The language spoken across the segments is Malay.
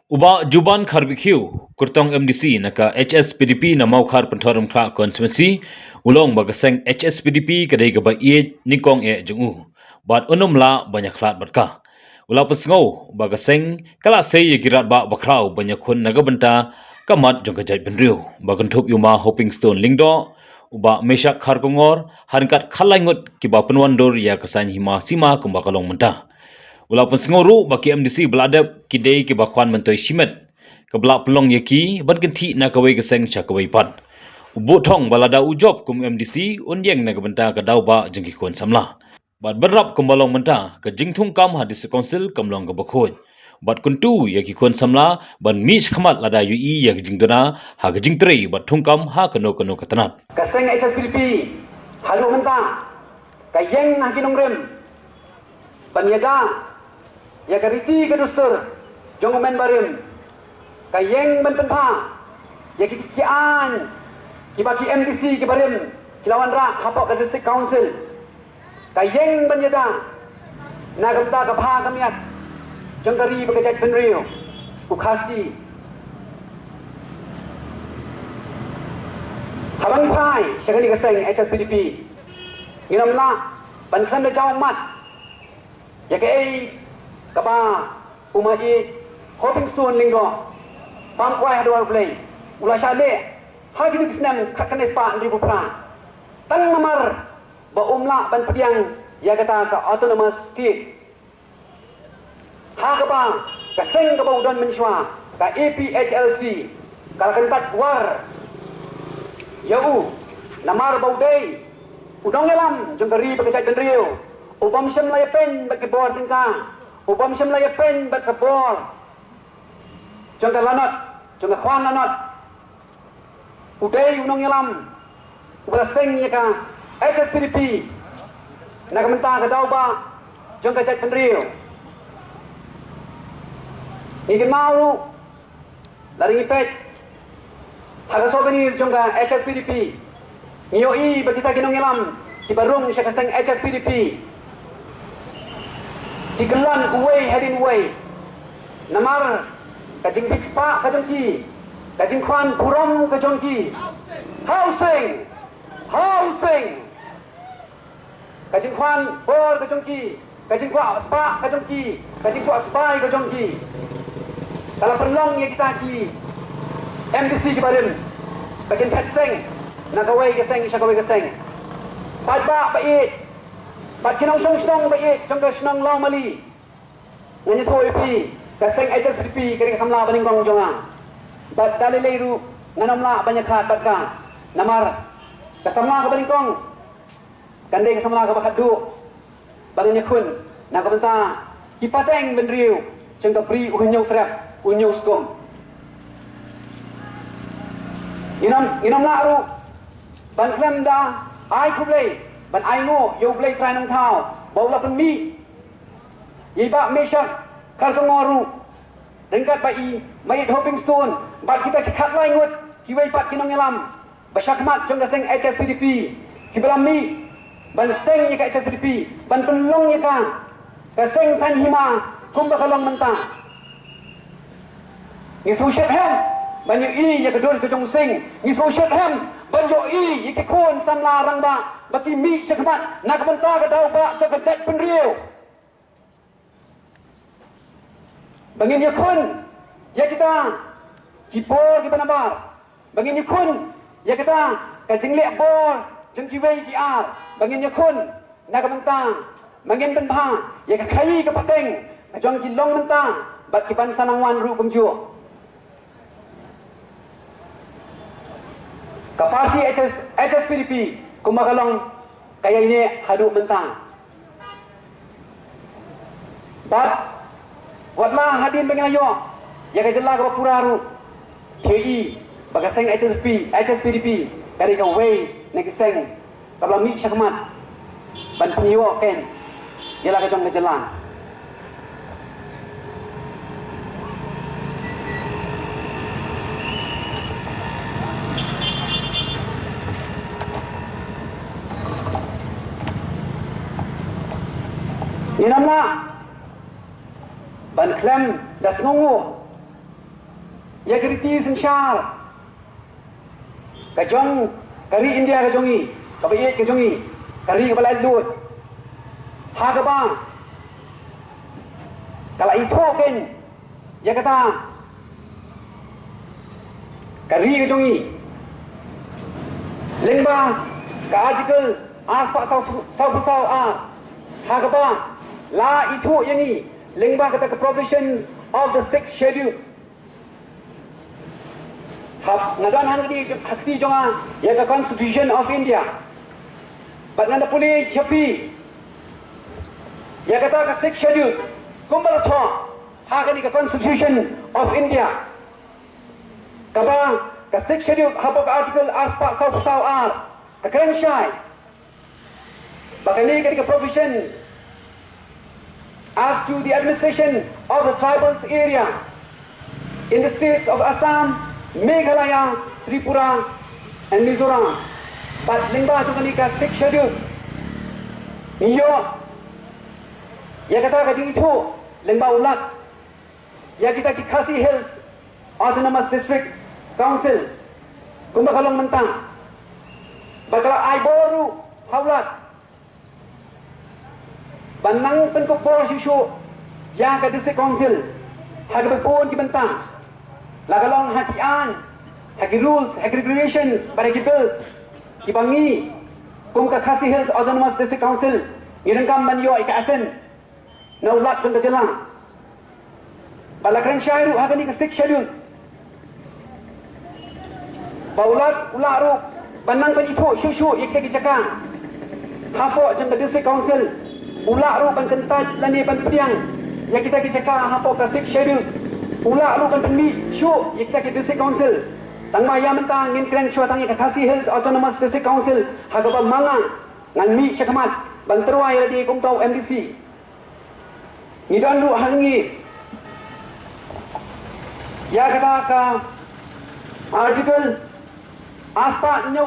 Uba Juban Kharbikhiu, Kurtong MDC naka HSPDP na maukar penthorum kha constituency, ulong bagaseng HSPDP kadai gaba iye nikong jungu. Bat unumla banyak klat batka. Ula pesngau bagaseng kala sei girat ba bakrau banyak kun nagabenta kamat jong kajai benriu. Bagantup yuma Hoping Stone Lingdo, uba Meshak Kharkongor, harkat khalangut kiba penwandor ya kesan hima sima kumbakalong mentah. Walaupun senguru baki MDC beladap kidai ke bakwan mentoi simet ke belak pelong yaki ban genti na kawai keseng cha kawai pat ubut thong balada ujob kum MDC unyeng na gebenta ke dau ba jengki kon samla bat berap kumbalong menta ke jingthung kam hadis konsil kamlong ke bakhoi bat kuntu yaki kon samla ban mis khamat lada UI yak jingdona ha ke jingtrei bat thungkam ha keno katanat keseng HSPDP halu menta kayeng hakinong rem panyada ya kariti ke dustur jongomen barim kayeng ben penpa ya kikian kibaki MDC ke barim kilawan rak hapok ke district council kayeng ben yada na gamta ka pha kamiat jongkari bekajat benrio ukasi habang pai syakali keseng HSPDP nginamla ban klan da jaw mat ya ke kapa umai Hoping Stone Lingdo pamkwai hadwar play ula shale hagi bisnam khakane spa ndi bupra tan namar ba umla ban pediang ya kata ka autonomous state ha kapa ka seng ka baudan menshwa ka APHLC kala kentat war yau namar baudai udong elam jengkari bekajat benriu ubam syam laya pen bagi bor tingkang ubam syam laya pen bagi bor jengkar lanot jengkar khwan lanot udai udong elam ubala seng ya ka HSPDP nak mentah ke dauba jengkar jat benriu ingin mau lari ngipet haga sobenir jengkar HSPDP ngiyoi batita ginong elam kibarung siya kaseng HSPDP Tigelan uway heading way namar kajing big spa kajongki kajing kwan puram kajongki housing kajing kwan bor kajongki kajing kwa spa kajongki kajing kwa spa kajongki kalau perlong ya kita ki MDC kibarin bagian katseng nakaway kaseng siya kaway kaseng padba bait Bat kinong song baik jongga senang lau mali. Nganya thoi pi kaseng HSPDP kering samla baning kong jonga. Bat dalileiru nganomla banyak khat bat ka. Namar kasamla ka baning kong. Kande kasamla ka bakhadu. Baganya kun na kabenta kipateng benriu jongga pri unyau trap unyau skom. Inom laru ban klem da ai kublei ban ai ngo yo blai trai nang thao bau la pen mi yi ba Meshak Kharkongor dengkat ba i mai Hoping Stone bat kita khat lai ngut ki wei pat kinong elam ba syakmat jong gaseng HSPDP ki belam mi ban seng ye ka HSPDP ban penlong ye ka gaseng san hima kum ba kalong mentah ni su shet hem ban yo i ye ka dol ka jong sing ni su shet hem ban yo i ye ki kon sam la rang ba baki mi syakmat nak mentah ke dau ba cakajat penriu bangin yakun ya kita kipor ki banabar bangin yakun ya kita kajing lek bor jeng kiwei ki ar bangin yakun nak mentah bangin benpa ya ka khai ka pateng jong ki long mentah bat ki ban sanangwan ru kumju ka parti HSPDP kumakalong kaya ini hadu mentang bat watlah hadin bengayo ya kajela ka puraru KI bagaseng HSPDP kari ka way nagiseng kabla mi syakmat ban penyo ken yala ka jong kajelang Inamla ban klem das ngungu ya kriti sensyar kajong kari India kajongi kabiit kajongi kari kepala lut ha kabang kalau itu kan ya kata kari kajongi lengba ka artikel aspak sau ha kabang la itu yani lengba kata ke provisions of the 6th schedule ngadan hangdi hakti jonga ya ka constitution of India bat nganda puli chapi ya kata ka 6th schedule kumbal tho ha kani ka constitution of India kaba ka 6th schedule ha ka article aspa sau ka kren shai bakani kani ka provisions as to the administration of the tribals area in the states of Assam, Meghalaya, Tripura and Mizoram. But lingba chukanika 6th schedule. Niyo ya kata ka itu lingba ulat ya kita ki Khasi Hills Autonomous District Council kumbakalong mentang bakala ay boru haulat banang penkopor sisu ya ka District Council hagapon ki mentang lagalong hatian, hagi rules, hagi regulations, hagi bills, kibangi, kum ka Khasi Hills Autonomous District Council, ngirengkam manyo ika asen, na ulat jeng kejelang. Balakran syairu hagani ka 6th schedule. Baulat ularu banang pan itu syushu ikta kicakang. Hapo jeng ka District Council, ularu ban kentaj lani ban piang, ya kita kicakang hapo ka 6th schedule. Ula lu kan penmi syu ikta ke District Council tangma ya mentang ngin kren chua tangi ka Khasi Hills Autonomous District Council hagaba manga ngan mi syakamat banterwa ya di kumtau MDC ngidan lu hangi ya kata ka article aspa nyu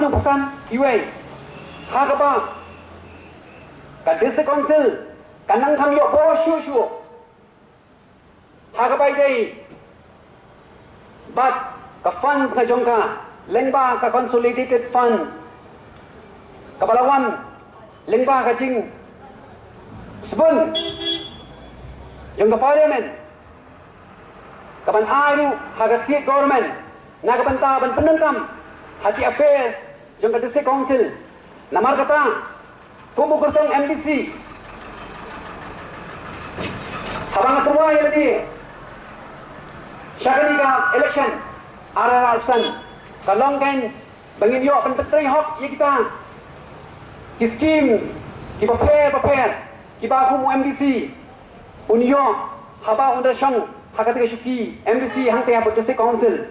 pusan iwe hagaba ka District Council kanang tham yo bo syu hagapai day but ka funds ka jongka lengba ka consolidated fund kapalawan lengba ka jing spoon jongka parliament kapan airu haga state government naga banta ban penengkam hati affairs jongka District Council namar kata kubu kurtong MDC habang terwa ya di syakani ka election ara option kalong kan bangin yo pen petri hok ye kita ki schemes ki prepare ki ba ku MDC unyo haba under shang hakati ka shuki MDC hang te ha District Council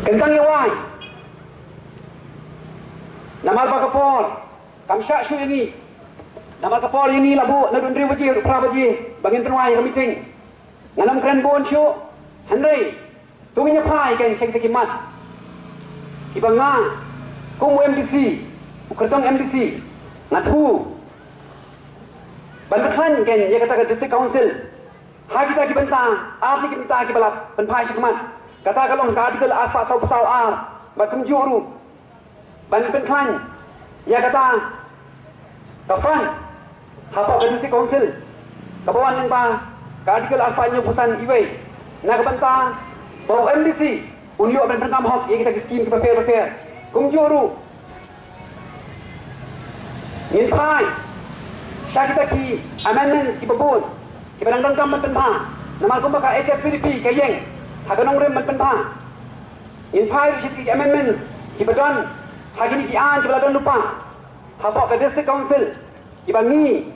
kentang yawai namar bakapor kamsya syu ini namar kapor ini labu na dundri baji pra baji bangin penwai kami ting ngalam kren bon syu henry tunginya pai kan sing tekimat ibanga kum MDC ukertong MDC ngatu bandhan kan ya kata ke District Council ha kita ki bentang arti ki bentang ki balap penpai syakman kata kalau artikel aspa sau bat kumjuru ban penklan ya kata kafan hapa ke District Council kabawan lengpa artikel aspa nyu pusan iwe na kabanta bau MDC unyo ban penkam hok ya kita skim ki prepare kumjuru ngin pai syakita ki amendments ki babun ki badang kam ban penpa namal kumba ka HSPDP kayeng haganong rem man pa in pai shit ki amendments ki badon hagini ki an ki badon lupa hapa ka District Council ki bangi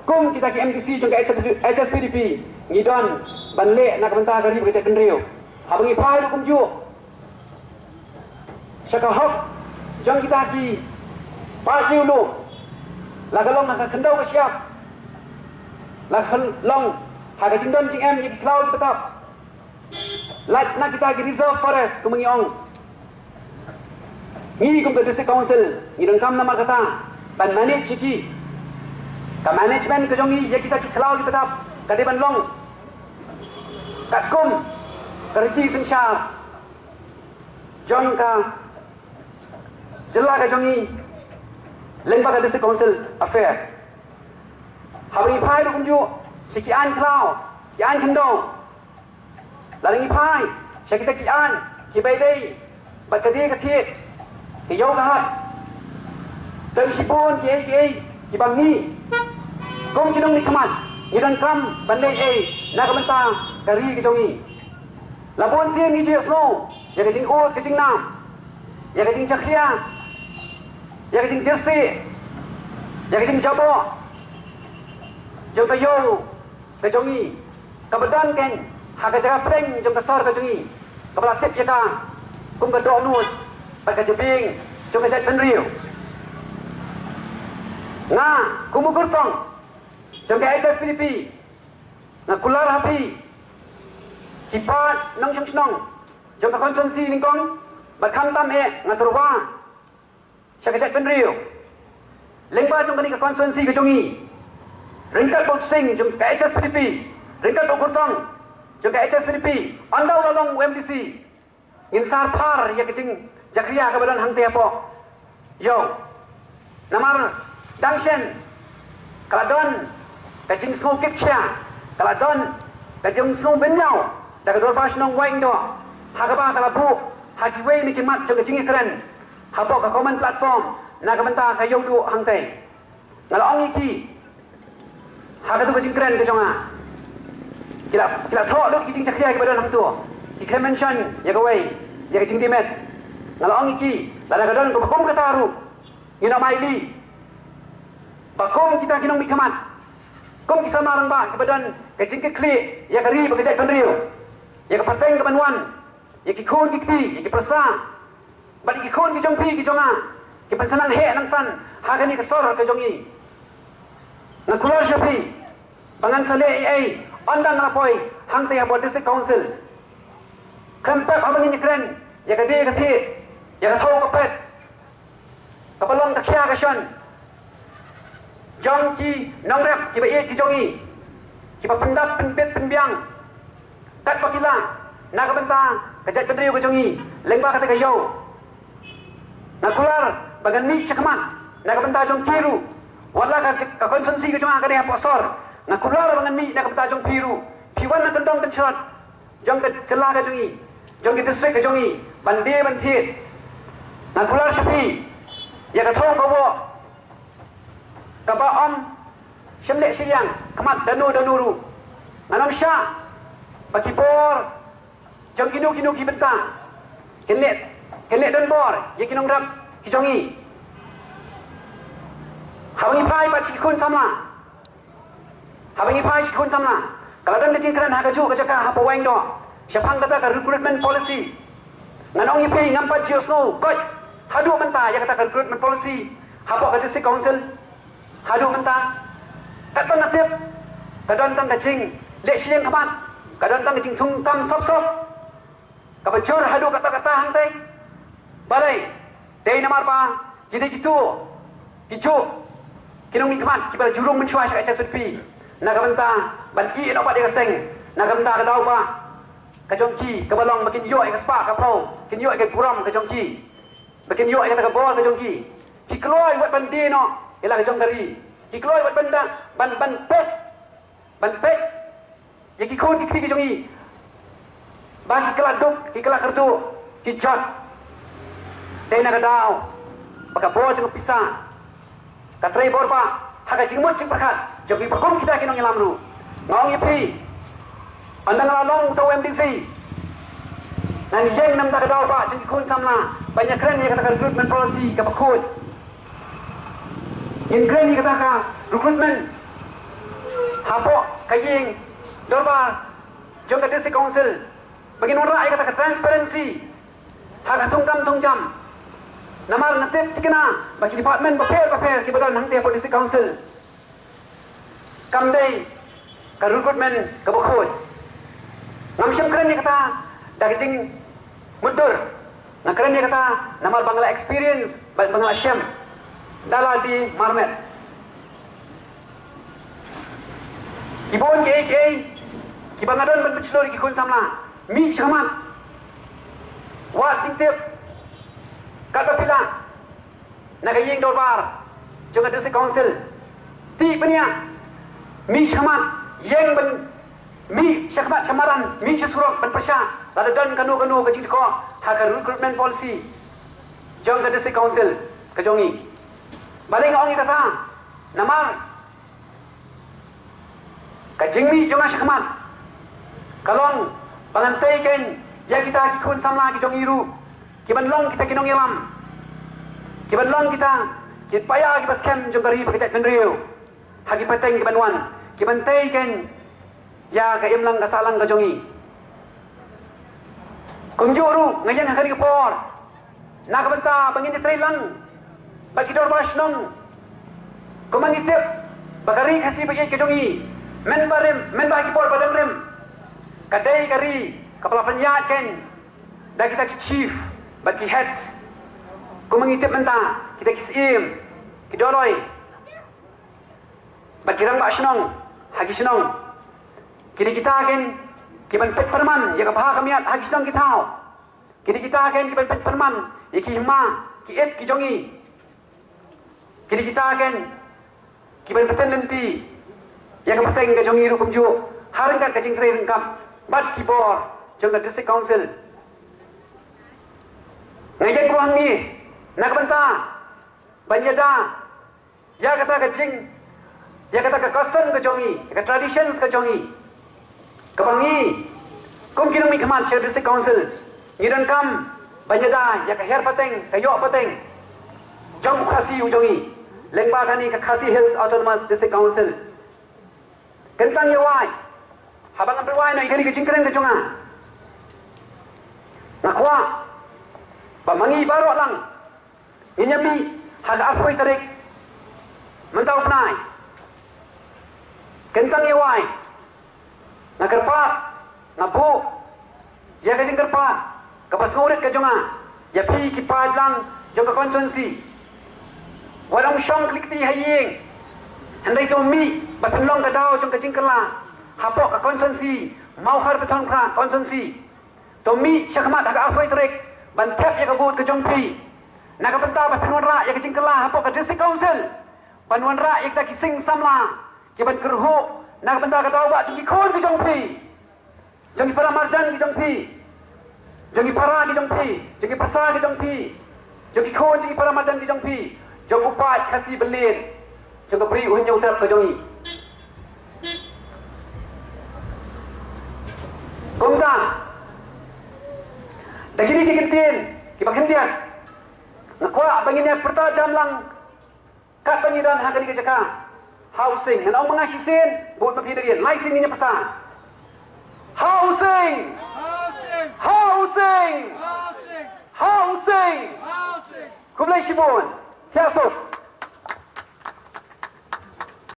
kum kita ki MDC jong ka HSPDP ngidon banle nak benta gari ka cek rio habangi pai kum ju syaka hok jong kita ki pa ki lu la galong nak kendau ka siap la long Haga jingdon jing em yaki cloud betap. Lat nak kita ke reserve forest kumengiong. Ngi kum ke district council, ngi dengkam nama kata, ban manage ciki. Ka management ke jongi ya kita ki cloud betap, ka de ban long. Kat kum kerti sensyar. Jong ka jela ka jongi lengba ka district council affair. Habis pai du kunju sekian cloud, kian kendong. Lalu pai, saya kita kian, kibai dei, bat kadi katit, kiyau kahat. Dan sipun ki bang ni. Kong kinong ni kamat, ngidan kam bandai nak bentang kari ke jongi. Labon siang ni je snow, ya kecing ut, kecing nam, ya kecing cakria, ya kecing jersey, ya kecing jabok. Jom kayo ke jongi, kebedan keng, hak jaga preng jom kasar ke jongi, kepala tip ya ka, kum ke dok nus, pakai jeping, jom ke jat penriu. Nah, kumu kurtong, jom ke HSPDP, nah kular hapi, kipat nang jom senong, jom ke konsumsi ningkong, berkam tam ngaturwa, saya ke jat penriu, lengba jom ke konsumsi ke jongi. Ringkat Bot Singh jom ke HSPDP, ringkat Bot Kurtong jom ke HSPDP, anda ulalong UMDC, insar par ya kecing jakria kebadan hang tiapo, yo, namar dangshen, kaladon kecing snow kipcia, kaladon kecing snow benyau, dah kedua pas nong waing do, hagaba kalabu, hagiway ni kimat jom kecing keren, habok ke common platform, nak kementar kayu du hang tay, ngalong iki. Hak tu kecing keren ke jonga. Kila thok duk kecing cakria ke badan hang tu. Ki mention ya kawai, ya kecing dimet. Ngalong iki, lada kadon ko bakom kata haru. Ngina maili. Bakom kita kinong mikamat. Kom kisah marang ba ke badan kecing ke kli, ya kari bakajai penriu. Ya ke pateng ke banwan. Ya ki khon ki kti, ya ki persa. Bali ki khon ki jongpi ki jonga. Ki pensanang he nang san, hagani ke sor ke jongi. Nakular syafi, bangan saleh ondang lapoi, hang tayah buat district council. Kempet abang ini keren, ya kadi kati, ya tahu kepet, kapalong takia kasyan. Jong ki nongrep, ki baik ki jongi, ki papendat penpet penbiang, kat pakilang, nak bentang, kejat kendriu ke jongi, lengba kata kayau. Nakular, bagan mi syakamat, nak bentang jong kiru. Wala ka konsumsi ke jonga ka dia posor nakular bangan mi nak beta jong piru piwan nak kendong kencot jong ke celah ke jongi jong ke district ke jongi bande banthit nakular syafi ya ka thong bawo ka ba om syemlek siang kemat danu anam sya bakipor jong kinu ki bentang kelet dan bor ye kinong rap ki jongi. Habangi pai pat sikun samla. Habangi pai sikun samla. Kalau dan kecing keran hagaju kejaka hapa waing do. Siapang kata ke recruitment policy. Nganong ipi ngampat jiosno. Koj. Hadu mentah ya kata ke recruitment policy. Hapa ke district council. Hadu mentah. Kat pengatip. Kadang tang kecing. Lek siang kemat. Kadang tang kecing tungkam sop-sop. Kapacur hadu kata-kata hantai. Balai. Dari namar pa. Gini gitu. Kicu. Kinong mikmat kibal jurung mencuai sa HSPDP. Nagamenta ban i no pa dia seng. Nagamenta ka daw pa. Ka jongki ka balong makin yo ka spa ka pro. Kin yo ka kuram ka jongki. Makin yo ka bol ka jongki. Ki kloy wat ban di no. Ila ka jong dari. Ki kloy wat banda ban pet. Ban pet. Ya ki khon ki jongi. Ba ki kala duk, ki kala kerdu, ki jot. Dai na ka daw. Paka bo jong pisah. Katrai borba, haga jingmut jing perkat, jogi perkum kita kinong ilam lu. Ngong ipi, andang lalong tau MDC. Nan yang nam tak daw ba, jing kun samla, banyak keren ya kata recruitment policy ka pakut. Yang keren ya kata recruitment. Hapo kaying dorba, jong ka district council. Bagin ora ay kata transparency. Haga tungjam. Namar natip tikena bagi department bapel ki badan hang tiap district council. Kamdai ka recruitment ka bukhoy ngam syam keren ni kata dah kecing mundur na keren ni kata namal bangla experience bangla syam dala di marmet kibon ke kibangadon ban bachelor ki kun samla mi chaman wa cingtip kata pila naga ying dorbar juga district council ti penia mi chaman yang ban mi syakmat chamaran mi syurok ban persya ada dan kanu ke jingko hak recruitment policy jong ke district council ke jongi baling ongi kata nama kajingmi jonga syakmat kalong pangantai ken ya kita kikun samla ki jongiru kiban long kita kinong ilam kiban long kita kit paya ki baskem jongari pakajat kendriu hagi pateng kiban wan kiban tai ken ya ka imlang kasalang ka jongi kunjuru ngayan hari por nak benta bangin trailang bagi dor basnong kumangitip bagari kasi bagi ka jongi men bagi por badang rem kadai kari kepala penyiat kan dah kita ki chief bagi head kumangitip menta kita kisim kidoloi bagi rang basnong hagi senong kini kita akan kiban pet perman ya kapah kamiat hagi sedang kita kini kita akan kiban pet perman ya ki hima ki et ki jongi kini kita akan kiban peten nanti ya kapateng ke jongi rukum ju harangkat ke jingkre rengkap bat kibor jong ke district council ngayak ruang ni nak benta banjada ya kata ke jing ya kata ke custom ke jongi ke traditions ke jongi kepangi kum kinumi kemat chair district council ngidan kam banjada ya ke her pateng ke yok pateng jong khasi ujongi lengba kani ke khasi hills autonomous district council kentang yawai habang berwai no igari ke jingkren ke jonga nakwa pamangi barok lang inyami haga apoi tarik mentau penai kentang yawai nakerpat nabu ya ke jingkerpat kapas ngurit ke jonga ya pi ki padlang jong ke konsensi wadang syong klikti haying handai to mi bapenlong ke dau jong ke jingkerla hapok ke konsensi mau har beton pra konsensi to mi syakmat aga afoi trek ban tap ya ke gut ke jongpi nak benta bapenwan ra ya ke jingkerla hapok ke district council banwan ra ya kita kising samla ki ban kerhu nak benda kata awak tinggi kon ke jongpi jongi para marjan ke jongpi jongi para ke jongpi jongi pasar ke jongpi jongi kon jongi para marjan ke jongpi jong upat kasih belin jong beri uhnya utar ke jongi komda dagiri ke kintin ke bakhendian nakwa banginnya pertajam lang kat penyidan hakani ke jaka housing dan orang mengasih sen buat mapidarian laisin ini peta housing kublai shibon tiasok